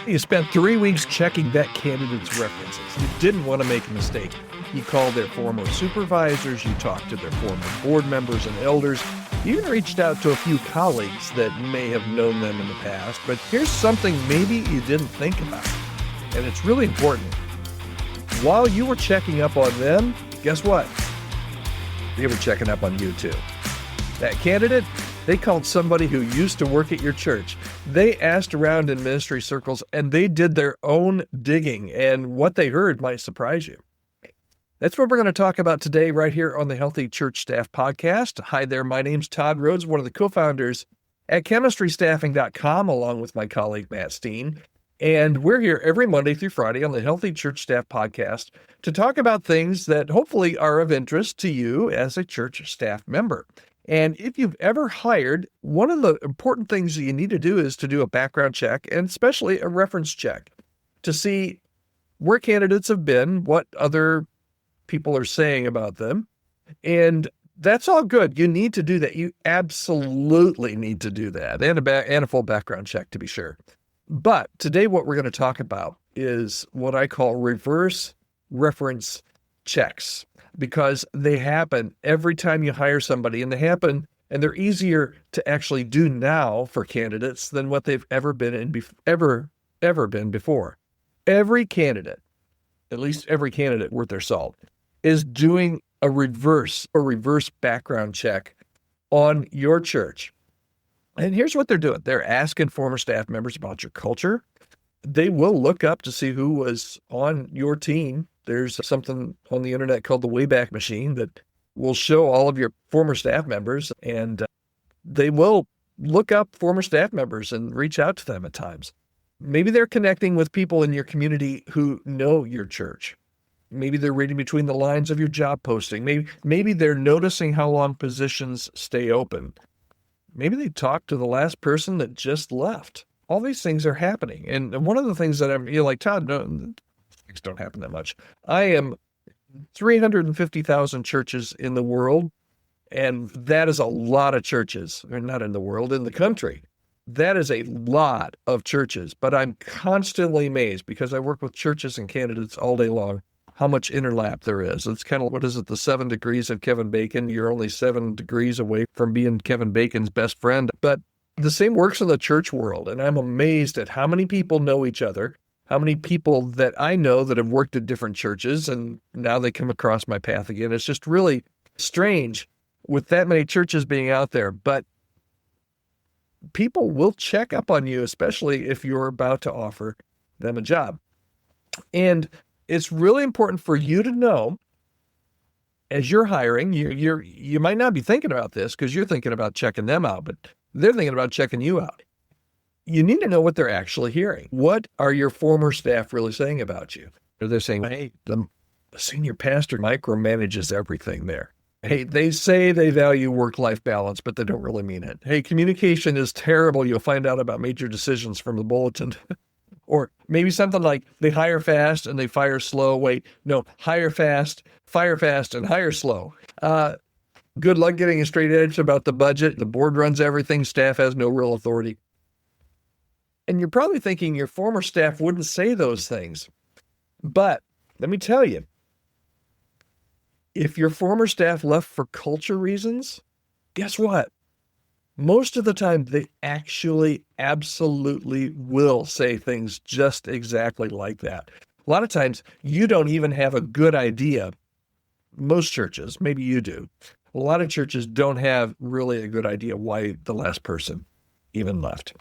You spent 3 weeks checking that candidate's references. You didn't want to make a mistake. You called their former supervisors, you talked to their former board members and elders, you even reached out to a few colleagues that may have known them in the past. But here's something maybe you didn't think about, and it's really important. While you were checking up on them, guess what? They were checking up on you too. That candidate, they called somebody who used to work at your church. They asked around in ministry circles and they did their own digging, and what they heard might surprise you. That's what we're going to talk about today right here on the Healthy Church Staff Podcast. Hi there, my name's Todd Rhoades, one of the co-founders at chemistrystaffing.com, along with my colleague Matt Steen. And we're here every Monday through Friday on the Healthy Church Staff Podcast to talk about things that hopefully are of interest to you as a church staff member. And if you've ever hired, one of the important things that you need to do is to do a background check, and especially a reference check, to see where candidates have been, what other people are saying about them. And that's all good. You need to do that. You absolutely need to do that, and a full background check, to be sure. But today what we're going to talk about is what I call reverse reference checks, because they happen every time you hire somebody, and they're easier to actually do now for candidates than what they've ever been before. Every candidate, at least every candidate worth their salt, is doing a reverse background check on your church. And here's what they're doing. They're asking former staff members about your culture. They will look up to see who was on your team. There's something on the internet called the Wayback Machine that will show all of your former staff members, and they will look up former staff members and reach out to them at times. Maybe they're connecting with people in your community who know your church. Maybe they're reading between the lines of your job posting. Maybe they're noticing how long positions stay open. Maybe they talked to the last person that just left. All these things are happening. And one of the things that you're like, Todd, no, things don't happen that much. I am 350,000 churches in the world, and that is a lot of churches. Or not in the world, in the country. That is a lot of churches. But I'm constantly amazed, because I work with churches and candidates all day long, how much interlap there is. It's kind of, the 7 degrees of Kevin Bacon? You're only 7 degrees away from being Kevin Bacon's best friend. But the same works in the church world, and I'm amazed at how many people know each other, how many people that I know that have worked at different churches, and now they come across my path again. It's just really strange with that many churches being out there. But people will check up on you, especially if you're about to offer them a job. And it's really important for you to know, as you're hiring, you might not be thinking about this because you're thinking about checking them out, but they're thinking about checking you out. You need to know what they're actually hearing. What are your former staff really saying about you? Are they saying, hey, the senior pastor micromanages everything there? Hey, they say they value work-life balance, but they don't really mean it. Hey, communication is terrible. You'll find out about major decisions from the bulletin. Or maybe something like they hire fast and they fire slow. Wait, no, hire fast, fire fast, and hire slow. Good luck getting a straight edge about the budget. The board runs everything. Staff has no real authority. And you're probably thinking your former staff wouldn't say those things. But let me tell you, if your former staff left for culture reasons, guess what? Most of the time, they actually absolutely will say things just exactly like that. A lot of times, you don't even have a good idea. Most churches, maybe you do. A lot of churches don't have really a good idea why the last person even left.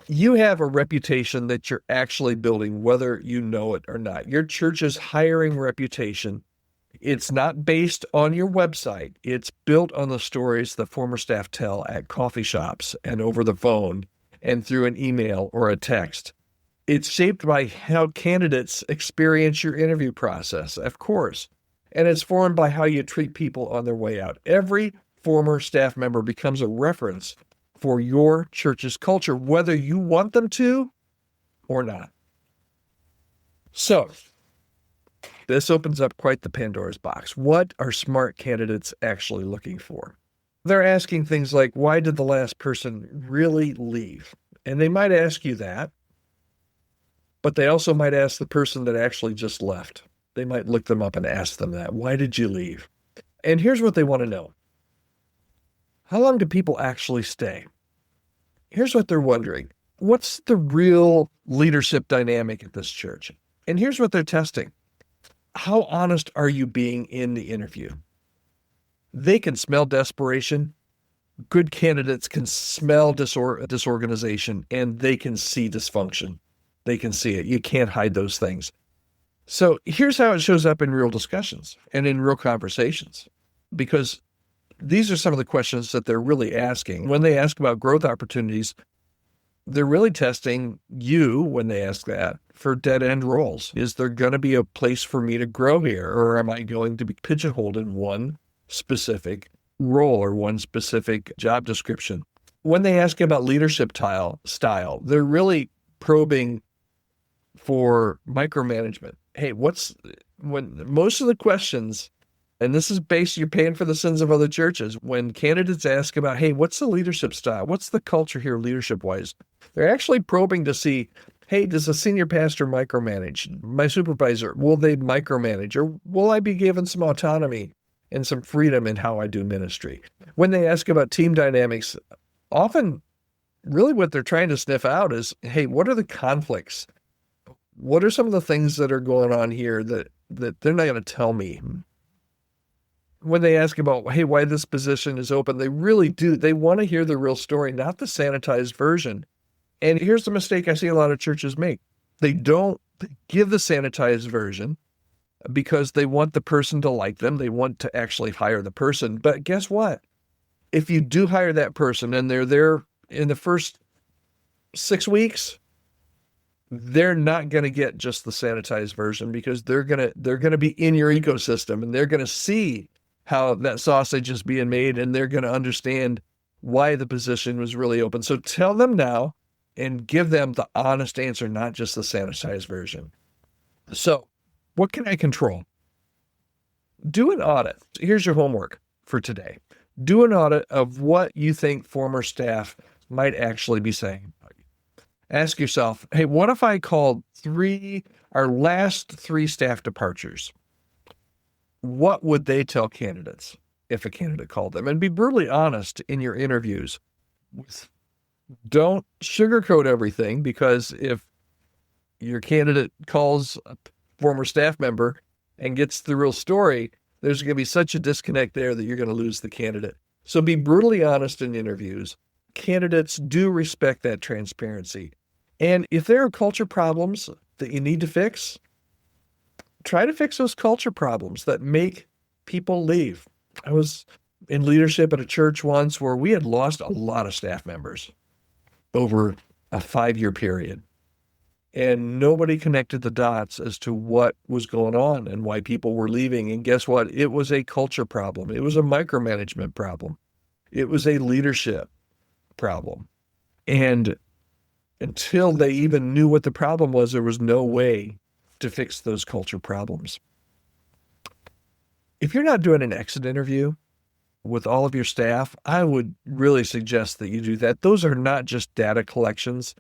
You have a reputation that you're actually building, whether you know it or not. Your church's hiring reputation, it's not based on your website. It's built on the stories the former staff tell at coffee shops and over the phone and through an email or a text. It's shaped by how candidates experience your interview process, of course, and it's formed by how you treat people on their way out. Every former staff member becomes a reference for your church's culture, whether you want them to or not. So, this opens up quite the Pandora's box. What are smart candidates actually looking for? They're asking things like, why did the last person really leave? And they might ask you that. But they also might ask the person that actually just left. They might look them up and ask them that. Why did you leave? And here's what they want to know. How long do people actually stay? Here's what they're wondering. What's the real leadership dynamic at this church? And here's what they're testing. How honest are you being in the interview? They can smell desperation. Good candidates can smell disorganization, and they can see dysfunction. They can see it. You can't hide those things. So here's how it shows up in real discussions and in real conversations, because these are some of the questions that they're really asking. When they ask about growth opportunities, they're really testing you, when they ask that, for dead-end roles. Is there going to be a place for me to grow here, or am I going to be pigeonholed in one specific role or one specific job description? When they ask about leadership style, they're really probing for micromanagement. Hey, when most of the questions, and this is based, you're paying for the sins of other churches, when candidates ask about, hey, what's the leadership style? What's the culture here leadership-wise? They're actually probing to see, hey, does a senior pastor micromanage? My supervisor, will they micromanage? Or will I be given some autonomy and some freedom in how I do ministry? When they ask about team dynamics, often really what they're trying to sniff out is, hey, what are the conflicts? What are some of the things that are going on here that they're not going to tell me? When they ask about, hey, why this position is open, they really do. They want to hear the real story, not the sanitized version. And here's the mistake I see a lot of churches make. They don't give the sanitized version because they want the person to like them. They want to actually hire the person. But guess what? If you do hire that person and they're there in the first 6 weeks, they're not going to get just the sanitized version, because they're going to be in your ecosystem, and they're going to see how that sausage is being made, and they're going to understand why the position was really open. So tell them now and give them the honest answer, not just the sanitized version. So what can I control? Do an audit. Here's your homework for today. Do an audit of what you think former staff might actually be saying. Ask yourself, hey, what if I called our last 3 staff departures? What would they tell candidates if a candidate called them? And be brutally honest in your interviews. Don't sugarcoat everything, because if your candidate calls a former staff member and gets the real story, there's going to be such a disconnect there that you're going to lose the candidate. So be brutally honest in interviews. Candidates do respect that transparency. And if there are culture problems that you need to fix, try to fix those culture problems that make people leave. I was in leadership at a church once where we had lost a lot of staff members over a 5-year period. And nobody connected the dots as to what was going on and why people were leaving. And guess what? It was a culture problem. It was a micromanagement problem. It was a leadership problem. And until they even knew what the problem was, there was no way to fix those culture problems. If you're not doing an exit interview with all of your staff, I would really suggest that you do that. Those are not just data collections,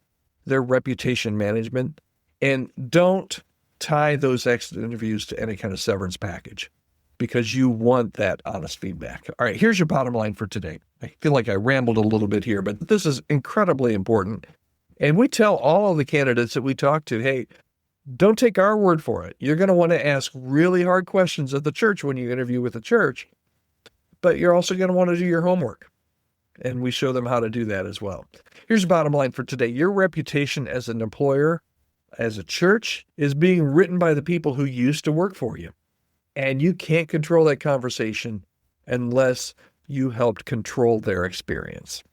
they're reputation management. And don't tie those exit interviews to any kind of severance package, because you want that honest feedback. All right, here's your bottom line for today. I feel like I rambled a little bit here, but this is incredibly important. And we tell all of the candidates that we talk to, hey, don't take our word for it. You're going to want to ask really hard questions at the church when you interview with the church, but you're also going to want to do your homework. And we show them how to do that as well. Here's the bottom line for today. Your reputation as an employer, as a church, is being written by the people who used to work for you. And you can't control that conversation unless you helped control their experience.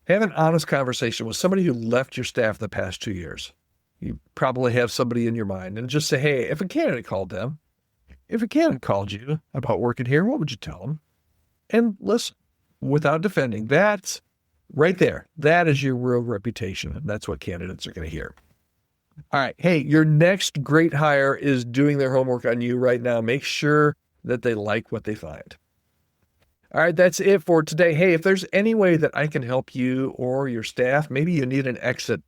Have an honest conversation with somebody who left your staff the past 2 years. You probably have somebody in your mind, and just say, hey, if a candidate called you about working here, what would you tell them? And listen, without defending. That's right there. That is your real reputation, and that's what candidates are going to hear. All right. Hey, your next great hire is doing their homework on you right now. Make sure that they like what they find. All right, that's it for today. Hey, if there's any way that I can help you or your staff, maybe you need an exit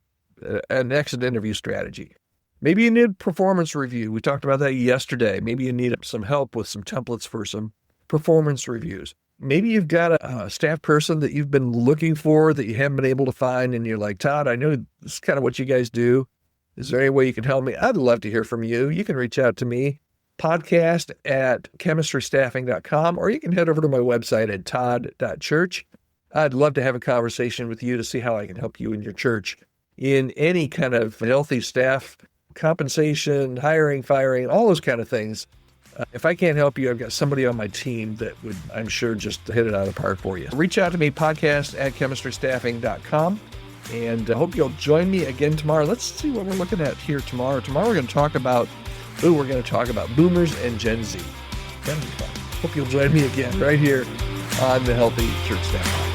an exit interview strategy. Maybe you need performance review. We talked about that yesterday. Maybe you need some help with some templates for some performance reviews. Maybe you've got a staff person that you've been looking for that you haven't been able to find, and you're like, Todd, I know this is kind of what you guys do. Is there any way you can help me? I'd love to hear from you. You can reach out to me, podcast@chemistrystaffing.com, or you can head over to my website at todd.church. I'd love to have a conversation with you to see how I can help you in your church in any kind of healthy staff compensation, hiring, firing, all those kind of things. If I can't help you, I've got somebody on my team that would, I'm sure, just hit it out of the park for you. Reach out to me, podcast@chemistrystaffing.com. And I hope you'll join me again tomorrow. Let's see what we're looking at here tomorrow. Tomorrow we're going to talk about boomers and Gen Z. That'll be fun. Hope you'll join me again right here on the Healthy Church Staff Podcast.